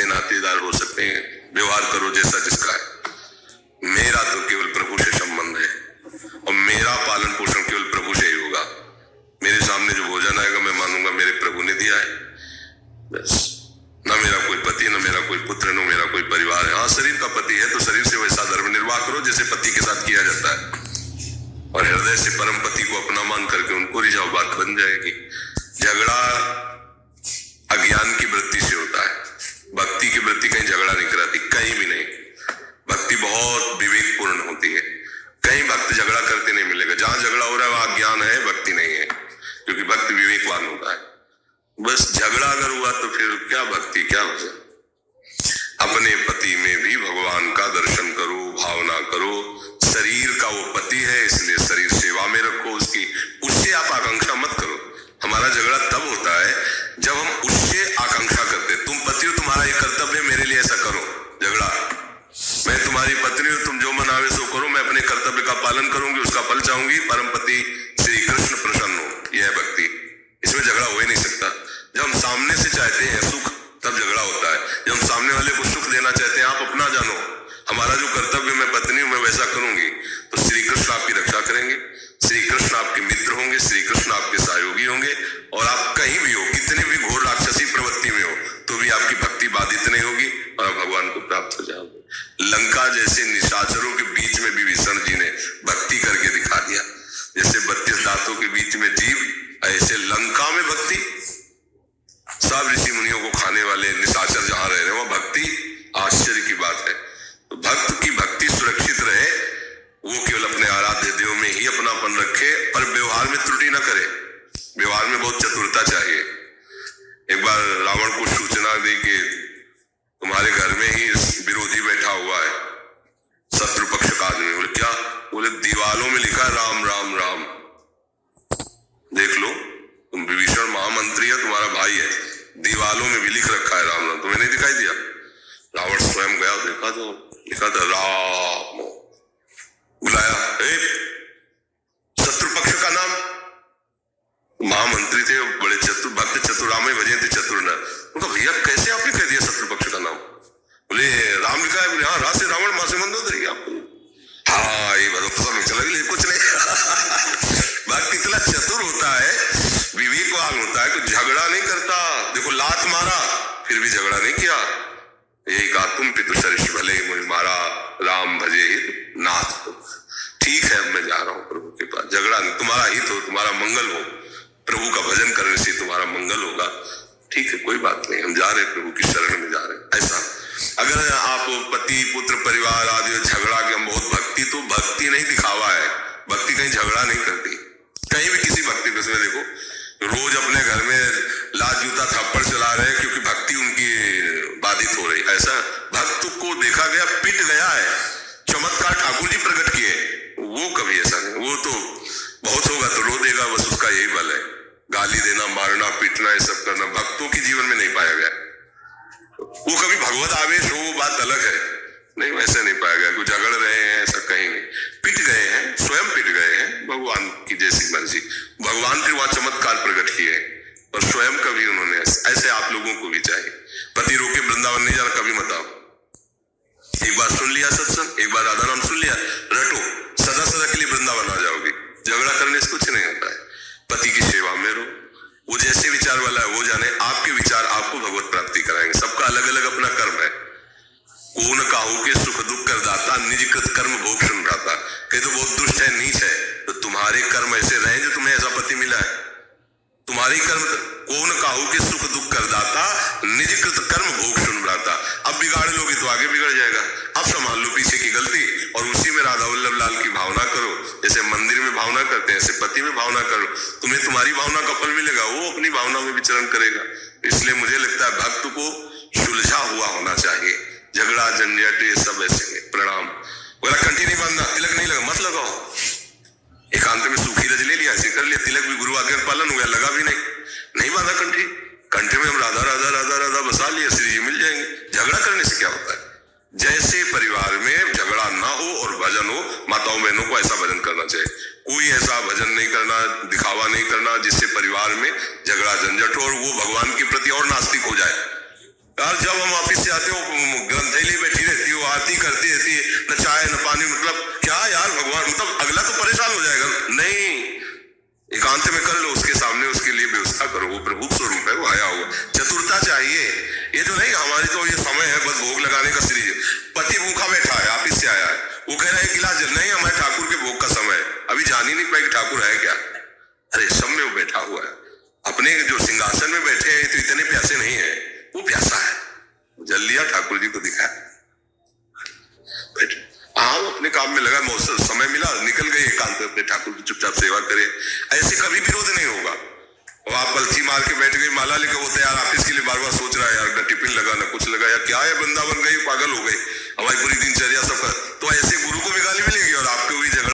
रिश्ते नातेदार हो सकते हैं, व्यवहार करो जैसा जिसका है। मेरा तो केवल प्रभु से संबंध है और मेरा पालन पोषण केवल प्रभु से ही होगा। मेरे सामने जो भोजन आएगा मैं मानूंगा मेरे प्रभु ने दिया है, बस। ना मेरा कोई पति, ना मेरा कोई पुत्र, ना मेरा कोई परिवार है। हाँ, शरीर का पति है तो शरीर से वैसा धर्म निर्वाह करो जैसे पति के साथ किया जाता है, और हृदय से परम पति को अपना मान करके उनको रिझाओ, बात बन जाएगी। झगड़ा अज्ञान की वृत्ति से होता है, भक्ति की वृत्ति कहीं झगड़ा नहीं कराती, कहीं भी नहीं। भक्ति बहुत विवेकपूर्ण होती है, कहीं भक्त झगड़ा करते नहीं मिलेगा। जहां झगड़ा हो रहा है वहां ज्ञान है, भक्ति नहीं है, क्योंकि भक्त विवेकवान होता है। बस झगड़ा अगर हुआ तो फिर क्या भक्ति, क्या भजन। अपने पति में भी भगवान का दर्शन करो, भावना करो। शरीर का वो पति है इसलिए शरीर सेवा में रखो उसकी, उससे आप आकांक्षा मत करो। हमारा झगड़ा तब होता है जब हम उससे आकांक्षा करते। तुम पति हो, तुम्हारा एक कर्तव्य है मेरे लिए ऐसा करो। झगड़ा, मैं तुम्हारी पत्नी हूं, तुम जो मनावे सो करो, मैं अपने कर्तव्य का पालन करूंगी, उसका फल चाहूंगी, परम पति श्री कृष्ण प्रसन्न हो। यह है भक्ति, इसमें झगड़ा हो ही नहीं सकता। जब हम सामने से चाहते हैं सुख तब झगड़ा होता है। जब हम सामने वाले को सुख देना चाहते हैं, आप अपना जानो, हमारा जो कर्तव्य मैं पत्नी हूं मैं वैसा करूंगी, तो श्री कृष्ण आपकी रक्षा करेंगे, श्री कृष्ण आपके मित्र होंगे, श्री कृष्ण आपके सहयोगी होंगे, और आप कहीं भी हो, कितनी भी घोर राक्षसी प्रवृत्ति में हो, तो भी आपकी भक्ति बाधित नहीं होगी और आप भगवान को प्राप्त हो जाओगे। लंका जैसे निशाचरों के बीच में विभीषण जी ने भक्ति करके दिखा दिया। जैसे 32 दांतों के बीच में जीव, ऐसे लंका में भक्ति। सब ऋषि मुनियों को खाने वाले निशाचर जहां रह रहे हैं वहां भक्ति, आश्चर्य की बात है। तो भक्त की भक्ति सुरक्षित रहे, वो केवल अपने आराध्य देव में ही अपनापन रखे, पर व्यवहार में त्रुटि न करे। व्यवहार में बहुत चतुरता चाहिए। एक बार रावण को सूचना दी कि तुम्हारे घर में ही विरोधी बैठा हुआ है, शत्रु पक्ष का आदमी। बोले क्या? बोले दीवालों में लिखा है राम राम राम, देख लो, तुम विभीषण महामंत्री है, तुम्हारा भाई है, दीवालों में भी लिख रखा है राम राम, तुम्हें नहीं दिखाई दिया? रावण स्वयं गया, देखा तो लिखा था राम। बुलाया, शत्रु पक्ष का नाम, महामंत्री थे, बड़े चतुर भक्त, चतुरामे भजे थे चतुर न। उनका भैया कैसे आपने कह दिया शत्रु पक्ष का नाम? बोले राम लिखा है। बोले हाँ, रा से रावण, मां से मंदोदरी। आपको हाँ ये बात समझ चला, कुछ नहीं। भक्त इतना चतुर होता है, विवेकवान होता है कि झगड़ा नहीं करता। देखो लात मारा फिर भी झगड़ा नहीं किया, यही कहा तुम पितु सरिष भले मुझे मारा, राम भजे नाथ। ठीक है, अब मैं जा रहा हूं प्रभु के पास, झगड़ा नहीं, तुम्हारा हित हो, तुम्हारा मंगल हो, प्रभु का भजन करने से तुम्हारा मंगल होगा। ठीक है, कोई बात नहीं, हम जा रहे प्रभु की शरण में जा रहे। ऐसा अगर आप पति पुत्र परिवार आदि झगड़ा के हम बहुत भक्ति, तो भक्ति नहीं दिखावा है। भक्ति कहीं झगड़ा नहीं करती, कहीं भी किसी भक्ति को देखो रोज अपने घर में लात जूता थप्पड़ चला रहे हैं क्योंकि भक्ति उनकी बाधित हो रही। ऐसा भक्त को देखा गया पिट गया है, चमत्कार ठाकुर जी प्रकट किए, वो कभी ऐसा नहीं। वो तो बहुत होगा तो रो देगा, बस उसका यही बल है। गाली देना, मारना, पीटना, ये सब करना भक्तों के जीवन में नहीं पाया गया। वो कभी भगवत आवेश हो, वो बात अलग है, नहीं वैसे नहीं पाया गया। कुछ झगड़ रहे हैं ऐसा कहीं नहीं, पिट गए हैं, स्वयं पिट गए हैं, भगवान की जैसी मर्जी। भगवान फिर वहां चमत्कार प्रकट किए और स्वयं कभी उन्होंने ऐसे आप लोगों को भी चाहिए। पति रोके वृंदावन नहीं जाना, कभी मत आओ। एक बार सुन लिया सत्संग, एक बार राधा नाम सुन लिया, रटो, सदा सदा के लिए वृंदावन आ जाओगे। झगड़ा करने से कुछ नहीं होता है। पति की सेवा में रहो, वो जैसे विचार वाला है वो जाने, आपके विचार आपको भगवत प्राप्ति कराएंगे। सबका अलग अलग अपना कर्म है। कौन काहू के सुख दुख कर दाता, निज कृत कर्म भोग सुनता। कहीं तो बहुत दुष्ट है, नीच है, तो तुम्हारे कर्म ऐसे रहे जो तुम्हें ऐसा पति मिला है। तुम्हारी कर्म, कौन काहू के सुख दुख कर दाता, निज कृत कर्म भोग सुन भ्राता। अब बिगाड़ लोगे तो आगे बिगड़ जाएगा। अब संभाल लो पीछे की गलती और उसी में राधा वल्लभ लाल की भावना करो। जैसे मंदिर में भावना करते हैं ऐसे पति में भावना करो, तुम्हें तुम्हारी भावना का फल मिलेगा, वो अपनी भावना में विचरण करेगा। इसलिए मुझे लगता है भक्त को सुलझा हुआ होना चाहिए। झगड़ा झंझट ये सब ऐसे नहीं। प्रणाम। बोला कंठी नहीं बांधना, तिलक नहीं लगा, मत लगाओ। एकांत में सूखी रज ले लिया, ऐसे कर लिया, तिलक भी गुरु आज्ञा पालन हो गया, लगा भी नहीं बांधा कंठी। कंठी में हम राधा राधा राधा राधा बसा लिया, श्री जी मिल जाएंगे। झगड़ा करने से क्या होता है? जैसे परिवार में झगड़ा ना हो और भजन हो, माताओं बहनों को ऐसा भजन करना चाहिए। कोई ऐसा भजन नहीं करना, दिखावा नहीं करना जिससे परिवार में झगड़ा झंझट हो और वो भगवान के प्रति और नास्तिक हो जाए। यार जब हम ऑफिस से आते हो ग्रंथैली बैठी रहती हो, आरती करती रहती है, न चाय न पानी, मतलब क्या यार भगवान, मतलब अगला तो परेशान हो जाएगा। नहीं, एकांत में कर लो, उसके सामने उसके लिए व्यवस्था करो, वो प्रभु स्वरूप है, वो आया हुआ। चतुरता चाहिए, ये जो नहीं हमारी तो ये समय है बस भोग लगाने का। श्री पति भूखा बैठा है, ऑफिस से आया है, वो कह रहा है गिलास जल, नहीं हमारे ठाकुर के भोग का समय है, अभी जान ही नहीं पाए कि ठाकुर है क्या। अरे सब में वो बैठा हुआ है, अपने जो सिंहासन में बैठे हैं तो इतने प्यासे नहीं है, वो प्यासा है, जल लिया, ठाकुर जी को दिखाया, बैठे। हाँ वो अपने काम में लगा, मौसम समय मिला निकल गए एकांत में, अपने ठाकुर की चुपचाप सेवा करे। ऐसे कभी विरोध नहीं होगा। और आप बल्थी मार के बैठ गई, माला लेकर, वो तैयार ऑफिस के लिए बार बार सोच रहा है यार, न टिफिन लगा न कुछ लगा, यार क्या है, वृंदावन गई पागल हो गई, हमारी पूरी दिनचर्या सब कर, तो ऐसे गुरु को भी गाली मिलेगी और आपको भी झगड़ा।